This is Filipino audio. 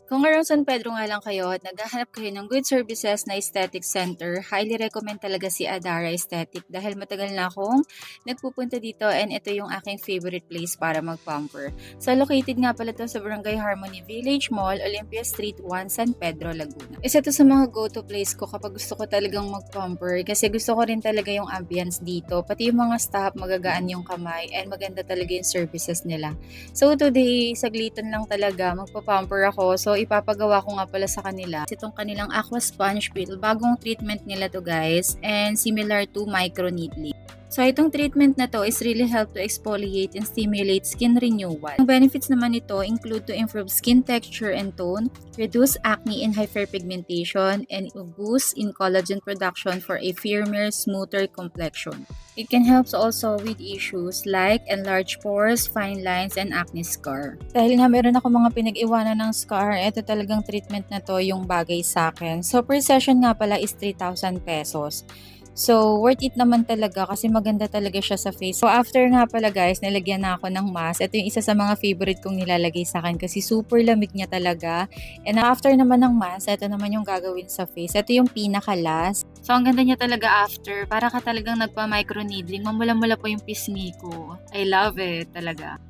Kung around San Pedro nga lang kayo at naghahanap kayo ng good services na aesthetic center, highly recommend talaga si Adara Aesthetic dahil matagal na akong nagpupunta dito and ito yung aking favorite place para mag-pamper. So located nga pala to sa Barangay Harmony Village Mall, Olympia Street 1, San Pedro, Laguna. Isa to sa mga go-to place ko kapag gusto ko talagang mag-pamper kasi gusto ko rin talaga yung ambience dito. Pati yung mga staff, magagaan yung kamay and maganda talaga yung services nila. So today, saglitan lang talaga, magpa-pamper ako. So ipapagawa ko nga pala sa kanila itong kanilang Aqua Sponge Peel. Bagong treatment nila to guys and similar to micro needling. So itong treatment na to is really help to exfoliate and stimulate skin renewal. Ang benefits naman nito include to improve skin texture and tone, reduce acne and hyperpigmentation, and boost in collagen production for a firmer, smoother complexion. It can help also with issues like enlarged pores, fine lines, and acne scar. Dahil nga meron ako mga pinag-iwanan ng scar, ito talagang treatment na to yung bagay sa akin. So per session nga pala is 3,000 pesos. So, worth it naman talaga kasi maganda talaga siya sa face. So, after nga pala guys, nilagyan na ako ng mask. Ito yung isa sa mga favorite kong nilalagay sa akin kasi super lamig niya talaga. And after naman ng mask, ito naman yung gagawin sa face. Ito yung pinaka-last. So, ang ganda niya talaga after. Para ka talagang nagpa-microneedling. Mamula-mula po yung pisngi ko. I love it talaga.